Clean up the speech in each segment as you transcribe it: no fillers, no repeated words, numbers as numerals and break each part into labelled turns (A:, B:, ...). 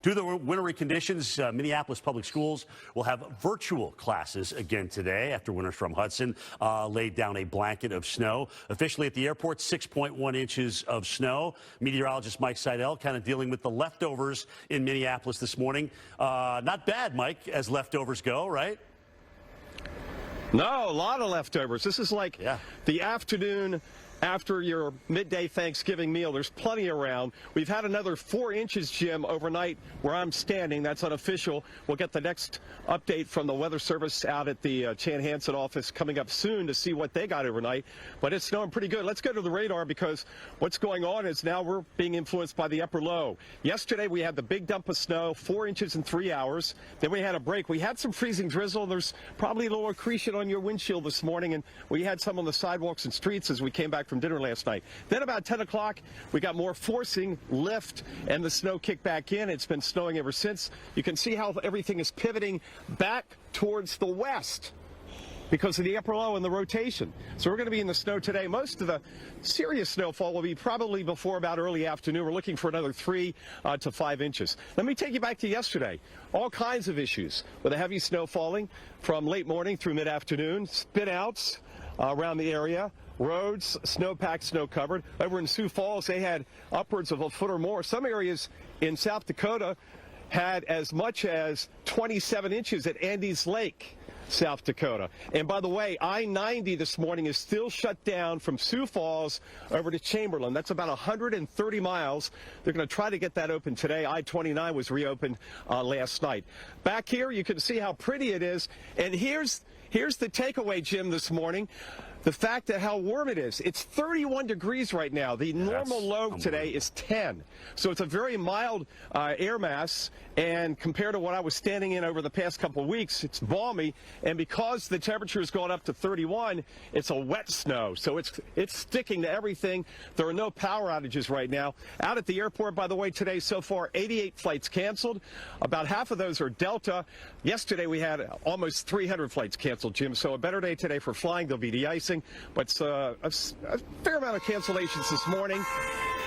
A: Due to the wintry conditions, Minneapolis public schools will have virtual classes again today after Winter Storm Hudson laid down a blanket of snow. Officially at the airport, 6.1 inches of snow. Meteorologist Mike Seidel kind of dealing with the leftovers in Minneapolis this morning. Not bad, Mike, as leftovers go, right?
B: No, a lot of leftovers. This is like the afternoon after your midday Thanksgiving meal. There's plenty around. We've had another 4 inches, Jim, overnight where I'm standing. That's unofficial. We'll get the next update from the Weather Service out at the Chan Hansen office coming up soon to see what they got overnight. But it's snowing pretty good. Let's go to the radar because what's going on is now we're being influenced by the upper low. Yesterday we had the big dump of snow, 4 inches in 3 hours. Then we had a break. We had some freezing drizzle. There's probably a little accretion on your windshield this morning, and we had some on the sidewalks and streets as we came back from dinner last night. Then about 10 o'clock, we got more forcing, lift, and the snow kicked back in. It's been snowing ever since. You can see how everything is pivoting back towards the west because of the upper low and the rotation. So we're going to be in the snow today. Most of the serious snowfall will be probably before about early afternoon. We're looking for another 3 to 5 inches. Let me take you back to yesterday. All kinds of issues with a heavy snow falling from late morning through mid-afternoon, spin-outs around the area. Roads, snow-packed, snow-covered. Over in Sioux Falls, they had upwards of a foot or more. Some areas in South Dakota had as much as 27 inches at Andes Lake, South Dakota. And by the way, I-90 this morning is still shut down from Sioux Falls over to Chamberlain. That's about 130 miles. They're going to try to get that open today. I-29 was reopened last night. Back here, you can see how pretty it is. And here's the takeaway, Jim, this morning. The fact that how warm it is. It's 31 degrees right now. The normal low today is 10. So it's a very mild air mass. And compared to what I was standing in over the past couple of weeks, it's balmy. And because the temperature has gone up to 31, it's a wet snow. So it's sticking to everything. There are no power outages right now. Out at the airport, by the way, today so far, 88 flights canceled. About half of those are Delta. Yesterday we had almost 300 flights canceled, Jim. So a better day today for flying. There'll be de-icing. But a fair amount of cancellations this morning.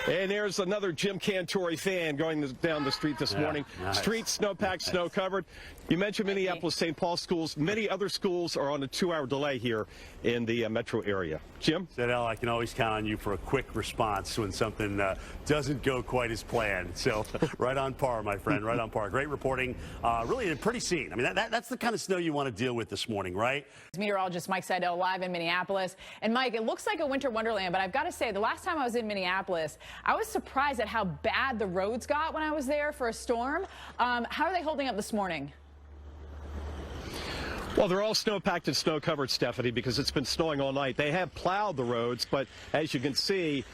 B: And there's another Jim Cantore fan going down the street this morning. Nice. Streets snow-packed, snow-covered. You mentioned Minneapolis, St. Paul schools. Many other schools are on a 2-hour delay here in the metro area. Jim?
A: Seidel, I can always count on you for a quick response when something doesn't go quite as planned. So right on par, my friend, right on par. Great reporting. Really a pretty scene. I mean, that's the kind of snow you want to deal with this morning, right?
C: Meteorologist Mike Seidel live in Minneapolis. And Mike, it looks like a winter wonderland, but I've got to say, the last time I was in Minneapolis, I was surprised at how bad the roads got when I was there for a storm. How are they holding up this morning?
B: Well, they're all snow-packed and snow-covered, Stephanie, because it's been snowing all night. They have plowed the roads, but as you can see,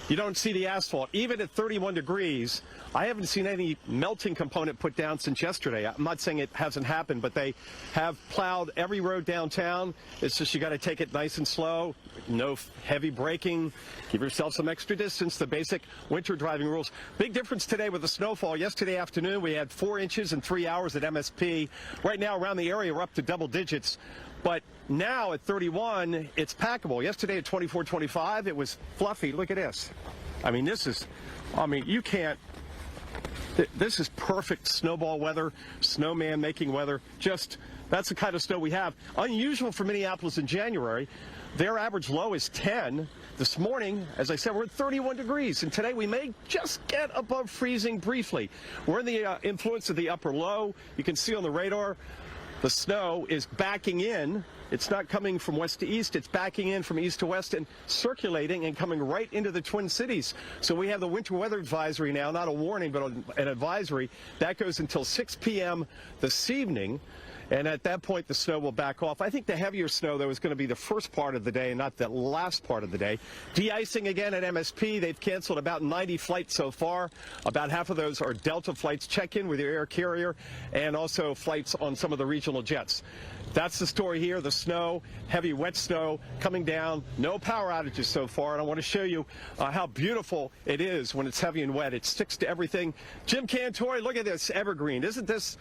B: you don't see the asphalt. Even at 31 degrees, I haven't seen any melting component put down since yesterday. I'm not saying it hasn't happened, but they have plowed every road downtown. It's just you got to take it nice and slow. No heavy braking. Give yourself some extra distance. The basic winter driving rules. Big difference today with the snowfall. Yesterday afternoon, we had 4 inches in 3 hours at MSP. Right now, around the area, we're up to double digits. But now at 31, it's packable. Yesterday at 24, 25, it was fluffy. Look at this. I mean, you can't. This is perfect snowball weather, snowman making weather. Just, that's the kind of snow we have. Unusual for Minneapolis in January. Their average low is 10. This morning, as I said, we're at 31 degrees. And today we may just get above freezing briefly. We're in the influence of the upper low. You can see on the radar, the snow is backing in. It's not coming from west to east. It's backing in from east to west and circulating and coming right into the Twin Cities. So we have the winter weather advisory now, not a warning, but an advisory. That goes until 6 p.m. this evening. And at that point, the snow will back off. I think the heavier snow, though, is going to be the first part of the day and not the last part of the day. De-icing again at MSP. They've canceled about 90 flights so far. About half of those are Delta flights. Check in with your air carrier and also flights on some of the regional jets. That's the story here. The snow, heavy wet snow coming down. No power outages so far. And I want to show you how beautiful it is when it's heavy and wet. It sticks to everything. Jim Cantore, look at this evergreen. Isn't this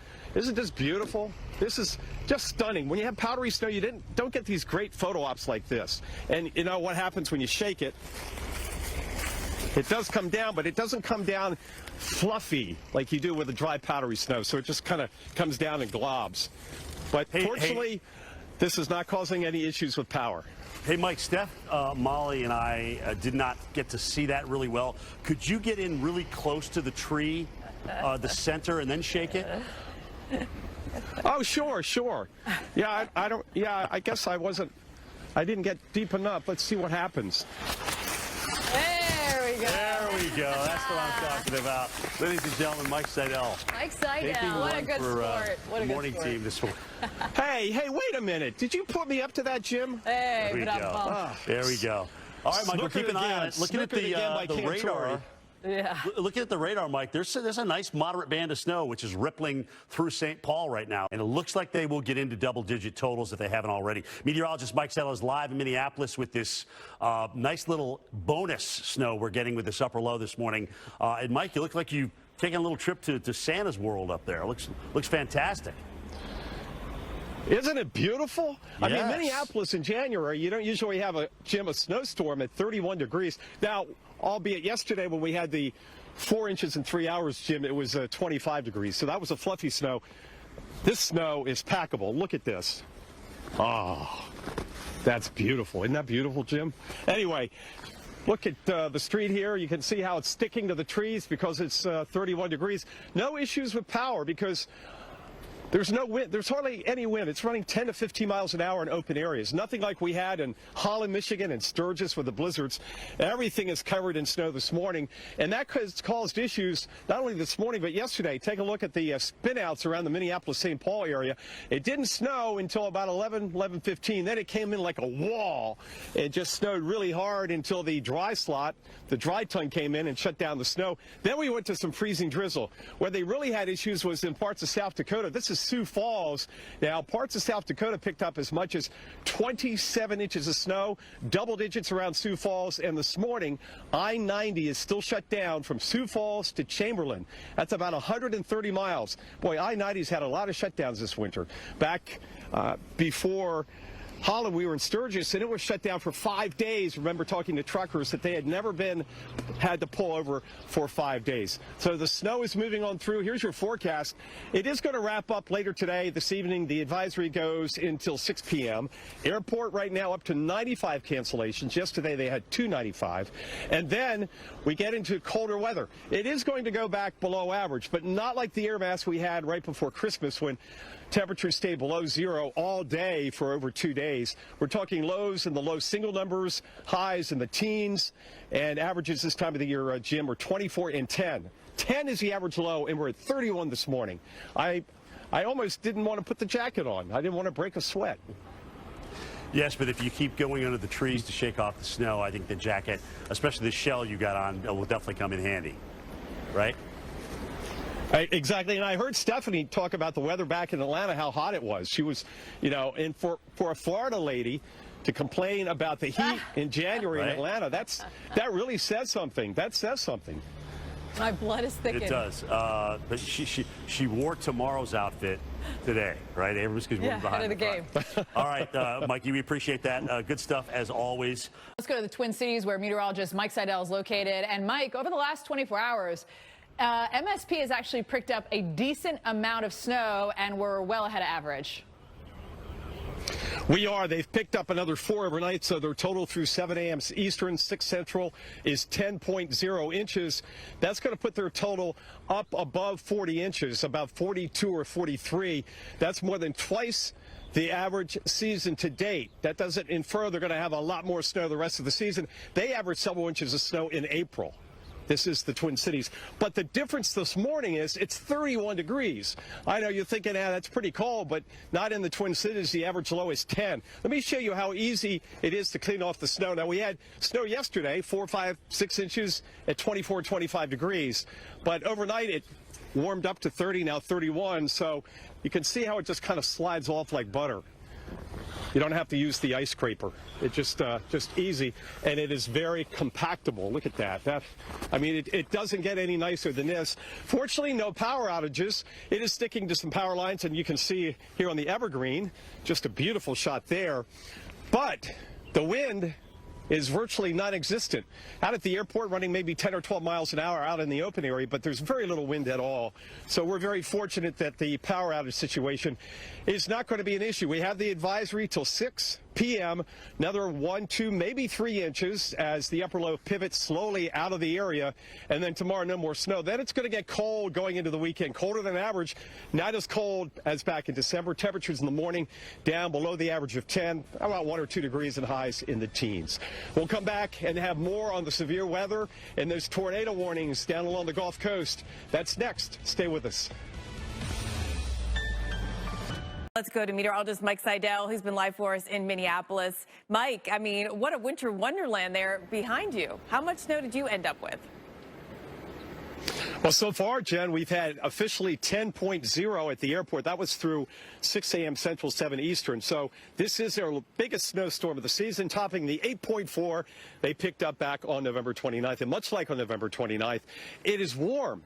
B: beautiful? This is just stunning. When you have powdery snow, you don't get these great photo ops like this. And you know what happens when you shake it? It does come down, but it doesn't come down fluffy like you do with a dry powdery snow, so it just kind of comes down in globs. But fortunately, this is not causing any issues with power.
A: Hey, Mike, Steph, Molly, and I did not get to see that really well. Could you get in really close to the tree, the center, and then shake it?
B: Oh, sure. Yeah, I guess I didn't get deep enough. Let's see what happens.
C: There we go.
A: There we go. That's what I'm talking about. Ladies and gentlemen, Mike Seidel.
C: Mike Seidel, what a good sport. What a good
A: morning
C: sport.
A: team this morning.
B: Hey, wait a minute. Did you put me up to that, Jim?
C: Hey,
A: There we
C: but
A: go. There we go. All right, Mike, we're keeping an eye on it. Looking at the radar.
C: Yeah.
A: Looking at the radar, Mike, there's a nice moderate band of snow which is rippling through St. Paul right now, and it looks like they will get into double-digit totals if they haven't already. Meteorologist Mike Seidel is live in Minneapolis with this nice little bonus snow we're getting with this upper low this morning. And Mike, you look like you've taken a little trip to Santa's world up there. Looks fantastic.
B: Isn't it beautiful?
A: Yes.
B: I mean, Minneapolis in January, you don't usually have a snowstorm at 31 degrees. Now, albeit yesterday when we had the 4 inches in 3 hours, Jim, it was 25 degrees. So that was a fluffy snow. This snow is packable. Look at this. Oh, that's beautiful. Isn't that beautiful, Jim? Anyway, look at the street here. You can see how it's sticking to the trees because it's 31 degrees. No issues with power because there's no wind. There's hardly any wind. It's running 10 to 15 miles an hour in open areas. Nothing like we had in Holland, Michigan, and Sturgis with the blizzards. Everything is covered in snow this morning, and that has caused issues not only this morning but yesterday. Take a look at the spinouts around the Minneapolis-St. Paul area. It didn't snow until about 11:15. Then it came in like a wall. It just snowed really hard until the dry slot, the dry tongue came in and shut down the snow. Then we went to some freezing drizzle. Where they really had issues was in parts of South Dakota. This is Sioux Falls. Now, parts of South Dakota picked up as much as 27 inches of snow, double digits around Sioux Falls, and this morning, I-90 is still shut down from Sioux Falls to Chamberlain. That's about 130 miles. Boy, I-90's had a lot of shutdowns this winter. Back before Holland, we were in Sturgis, and it was shut down for 5 days. Remember talking to truckers that they had never had to pull over for 5 days. So the snow is moving on through. Here's your forecast. It is going to wrap up later today. This evening, the advisory goes until 6 p.m. Airport right now up to 95 cancellations. Yesterday, they had 295. And then we get into colder weather. It is going to go back below average, but not like the air mass we had right before Christmas when temperatures stay below zero all day for over 2 days. We're talking lows in the low single numbers, highs in the teens, and averages this time of the year, Jim, are 24 and 10. 10 is the average low, and we're at 31 this morning. I almost didn't want to put the jacket on. I didn't want to break a sweat.
A: Yes, but if you keep going under the trees to shake off the snow, I think the jacket, especially the shell you got on, will definitely come in handy, right?
B: Exactly, and I heard Stephanie talk about the weather back in Atlanta, how hot it was. She was, and for a Florida lady to complain about the heat in January in Atlanta, that really says something. That says something.
C: My blood is thickening.
A: It does. But she wore tomorrow's outfit today, right? Everyone's going to be behind
C: the game.
A: All right, Mikey, we appreciate that. Good stuff as always.
C: Let's go to the Twin Cities where meteorologist Mike Seidel is located. And Mike, over the last 24 hours, MSP has actually picked up a decent amount of snow, and we're well ahead of average.
B: We are. They've picked up another 4 overnight, so their total through 7 a.m. Eastern, 6 Central is 10.0 inches. That's going to put their total up above 40 inches, about 42 or 43. That's more than twice the average season to date. That doesn't infer they're going to have a lot more snow the rest of the season. They averaged several inches of snow in April. This is the Twin Cities. But the difference this morning is it's 31 degrees. I know you're thinking, that's pretty cold, but not in the Twin Cities. The average low is 10. Let me show you how easy it is to clean off the snow. Now, we had snow yesterday, 4, 5, 6 inches at 24, 25 degrees. But overnight, it warmed up to 30, now 31. So you can see how it just kind of slides off like butter. You don't have to use the ice scraper. It's just easy, and it is very compactable. Look at that. It doesn't get any nicer than this. Fortunately, no power outages. It is sticking to some power lines, and you can see here on the Evergreen, just a beautiful shot there. But the wind is virtually non-existent. Out at the airport, running maybe 10 or 12 miles an hour out in the open area, but there's very little wind at all. So we're very fortunate that the power outage situation is not going to be an issue. We have the advisory till 6 p.m., another 1, 2, maybe 3 inches as the upper low pivots slowly out of the area, and then tomorrow no more snow. Then it's going to get cold going into the weekend, colder than average, not as cold as back in December. Temperatures in the morning down below the average of 10, about 1 or 2 degrees, and highs in the teens. We'll come back and have more on the severe weather and those tornado warnings down along the Gulf Coast. That's next. Stay with us.
D: Let's go to meteorologist Mike Seidel, who's been live for us in Minneapolis. Mike, I mean, what a winter wonderland there behind you. How much snow did you end up with?
B: Well, so far, Jen, we've had officially 10.0 at the airport. That was through 6 a.m. Central, 7 Eastern. So this is their biggest snowstorm of the season, topping the 8.4 they picked up back on November 29th. And much like on November 29th, it is warm.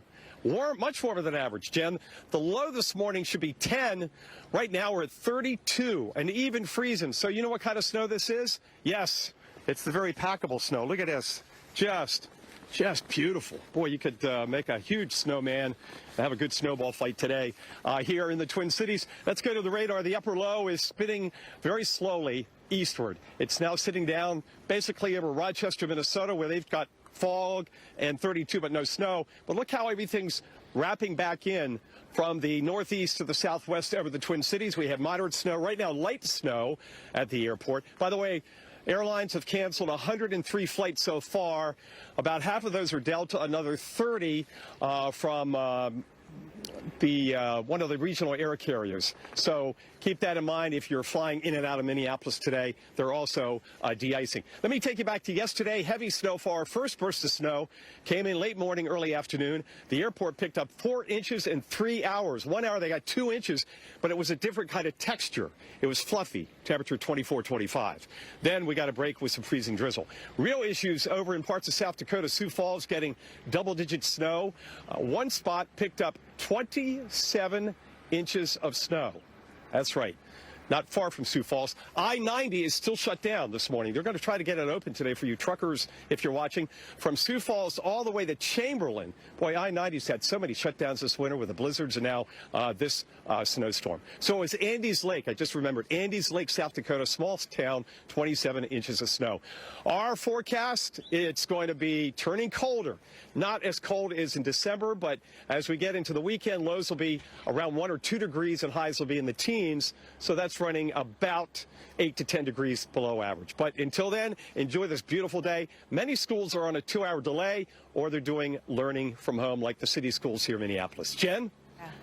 B: Much warmer than average, Jen. The low this morning should be 10. Right now we're at 32 and even freezing. So you know what kind of snow this is? Yes, it's the very packable snow. Look at this. Just beautiful. Boy, you could make a huge snowman and have a good snowball fight today here in the Twin Cities. Let's go to the radar. The upper low is spinning very slowly eastward. It's now sitting down basically over Rochester, Minnesota, where they've got fog and 32 but no snow. But look how everything's wrapping back in from the northeast to the southwest over the Twin Cities. We have moderate snow right now, light snow at the airport. By the way, airlines have canceled 103 flights so far. About half of those are Delta, another 30 from one of the regional air carriers. So keep that in mind if you're flying in and out of Minneapolis today. They're also de-icing. Let me take you back to yesterday. Heavy snowfall. First burst of snow came in late morning, early afternoon. The airport picked up 4 inches in 3 hours. 1 hour they got 2 inches, but it was a different kind of texture. It was fluffy, temperature 24, 25. Then we got a break with some freezing drizzle. Real issues over in parts of South Dakota. Sioux Falls getting double-digit snow. One spot picked up 27 inches of snow. That's right. Not far from Sioux Falls. I-90 is still shut down this morning. They're going to try to get it open today for you truckers, if you're watching. From Sioux Falls all the way to Chamberlain. Boy, I-90's had so many shutdowns this winter with the blizzards and now this snowstorm. So it's Andes Lake. I just remembered. Andes Lake, South Dakota, small town, 27 inches of snow. Our forecast, it's going to be turning colder. Not as cold as in December, but as we get into the weekend, lows will be around 1 or 2 degrees and highs will be in the teens. So that's running about 8 to 10 degrees below average. But until then, enjoy this beautiful day. Many schools are on a 2-hour delay, or they're doing learning from home like the city schools here in Minneapolis. Jen,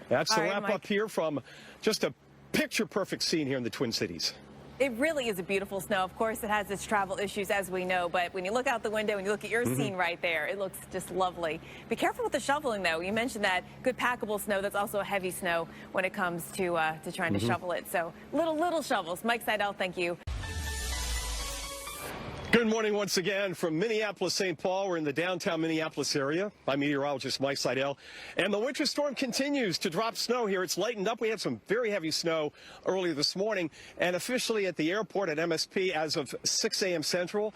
B: that's the wrap up here from just a picture-perfect scene here in the Twin Cities.
D: It really is a beautiful snow. Of course, it has its travel issues, as we know, but when you look out the window and you look at your scene right there, it looks just lovely. Be careful with the shoveling, though. You mentioned that good packable snow. That's also a heavy snow when it comes to trying to shovel it. So little shovels. Mike Seidel, thank you.
B: Good morning once again from Minneapolis, St. Paul. We're in the downtown Minneapolis area. I'm meteorologist Mike Seidel. And the winter storm continues to drop snow here. It's lightened up. We had some very heavy snow earlier this morning. And officially at the airport at MSP as of 6 a.m. Central,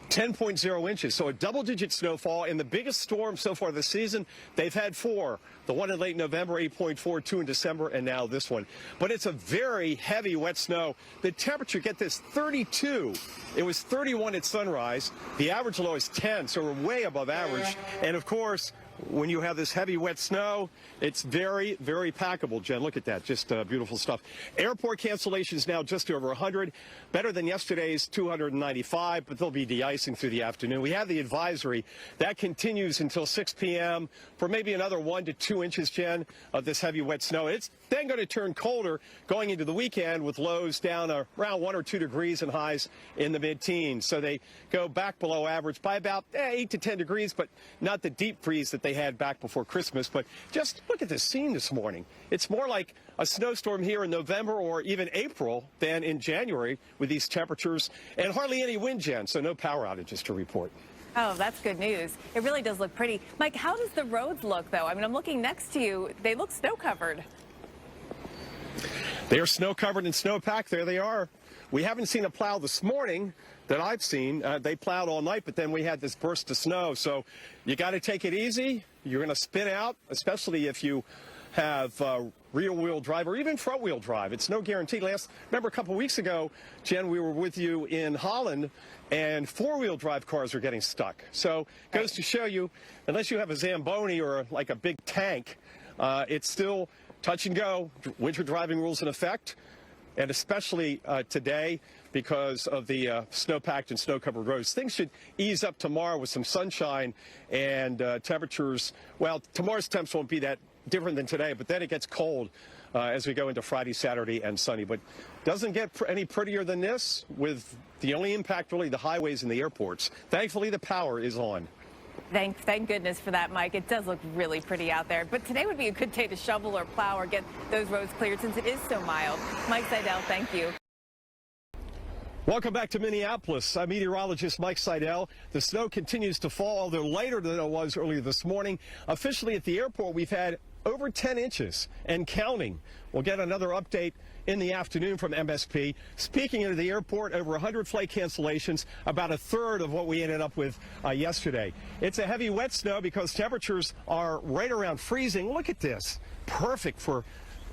B: 10.0 inches. So a double-digit snowfall. And the biggest storm so far this season, they've had 4. The one in late November, 8.4, 2 in December, and now this one. But it's a very heavy, wet snow. The temperature, get this, 32. It was 31 at sunrise. The average low is 10, so we're way above average. And, of course, when you have this heavy, wet snow, it's very, very packable, Jen. Look at that. Just beautiful stuff. Airport cancellations now just over 100. Better than yesterday's 295, but they'll be de-icing through the afternoon. We have the advisory. That continues until 6 p.m. for maybe another 1 to 2 inches, Jen, of this heavy, wet snow. It's then going to turn colder going into the weekend with lows down around 1 or 2 degrees and highs in the mid-teens. So they go back below average by about 8 to 10 degrees, but not the deep freeze that they had back before Christmas. But just look at this scene this morning. It's more like a snowstorm here in November or even April than in January with these temperatures and hardly any wind, Jen, so no power outages to report.
D: Oh, that's good news. It really does look pretty. Mike, how does the roads look, though? I mean, I'm looking next to you. They look snow-covered.
B: They are snow-covered and snow-packed. There they are. We haven't seen a plow this morning that I've seen. They plowed all night, but then we had this burst of snow. So you got to take it easy. You're going to spin out, especially if you have rear-wheel drive or even front-wheel drive. It's no guarantee. Remember a couple weeks ago, Jen, we were with you in Holland, and four-wheel drive cars are getting stuck. So it goes to show you, unless you have a Zamboni or like a big tank, it's still touch and go. Winter driving rules in effect, and especially today because of the snow-packed and snow-covered roads. Things should ease up tomorrow with some sunshine and temperatures. Well, tomorrow's temps won't be that different than today, but then it gets cold as we go into Friday, Saturday, and sunny. But doesn't get any prettier than this, with the only impact really the highways and the airports. Thankfully, the power is on.
D: Thank goodness for that, Mike. It does look really pretty out there. But today would be a good day to shovel or plow or get those roads cleared since it is so mild. Mike Seidel, thank you.
B: Welcome back to Minneapolis. I'm meteorologist Mike Seidel. The snow continues to fall, although lighter than it was earlier this morning. Officially at the airport, we've had over 10 inches and counting. We'll get another update in the afternoon from MSP. Speaking of the airport, over 100 flight cancellations, about a third of what we ended up with yesterday. It's a heavy wet snow because temperatures are right around freezing. Look at this. Perfect for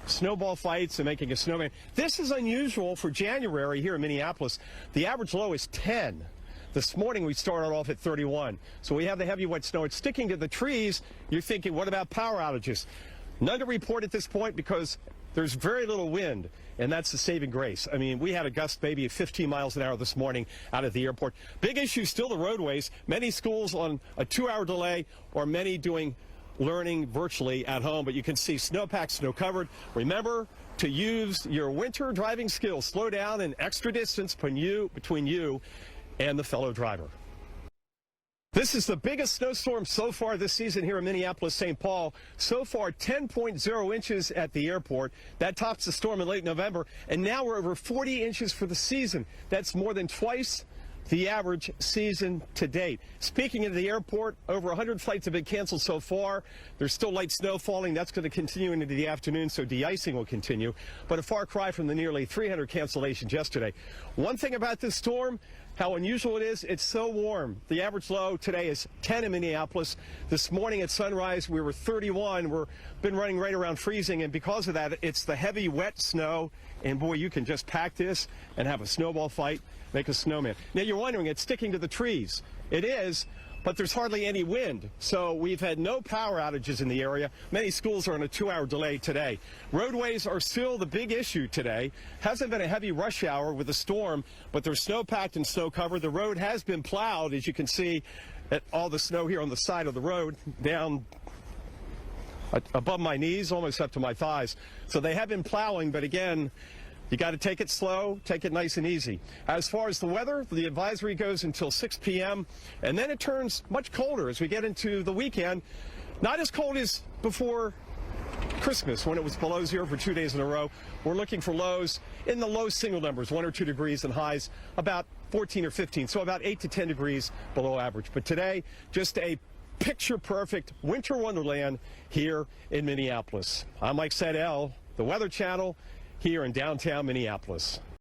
B: snowball fights and making a snowman. This is unusual for January here in Minneapolis. The average low is 10. This morning we started off at 31. So we have the heavy wet snow. It's sticking to the trees. You're thinking, what about power outages? None to report at this point because there's very little wind, and that's the saving grace. I mean, we had a gust maybe of 15 miles an hour this morning out at the airport. Big issue still the roadways. Many schools on a 2-hour delay, or many doing learning virtually at home, but you can see snowpacked, snow covered. Remember to use your winter driving skills. Slow down an extra distance between you and the fellow driver. This is the biggest snowstorm so far this season here in Minneapolis-St. Paul. So far, 10.0 inches at the airport. That tops the storm in late November, and now we're over 40 inches for the season. That's more than twice the average season to date. Speaking of the airport, over 100 flights have been canceled so far. There's still light snow falling. That's going to continue into the afternoon, so de-icing will continue. But a far cry from the nearly 300 cancellations yesterday. One thing about this storm, how unusual it is, it's so warm. The average low today is 10 in Minneapolis. This morning at sunrise, we were 31. We've been running right around freezing, and because of that, it's the heavy, wet snow. And boy, you can just pack this and have a snowball fight, make a snowman. Now you're wondering, it's sticking to the trees. It is, but there's hardly any wind. So we've had no power outages in the area. Many schools are on a 2-hour delay today. Roadways are still the big issue today. Hasn't been a heavy rush hour with the storm, but they're snow-packed and snow-covered. The road has been plowed, as you can see, at all the snow here on the side of the road, down above my knees, almost up to my thighs. So they have been plowing, but again, you got to take it slow, take it nice and easy. As far as the weather, the advisory goes until 6 p.m., and then it turns much colder as we get into the weekend. Not as cold as before Christmas, when it was below zero for 2 days in a row. We're looking for lows in the low single numbers, 1 or 2 degrees, and highs about 14 or 15, so about 8 to 10 degrees below average. But today, just a picture-perfect winter wonderland here in Minneapolis. I'm Mike Seidel, the Weather Channel, here in downtown Minneapolis.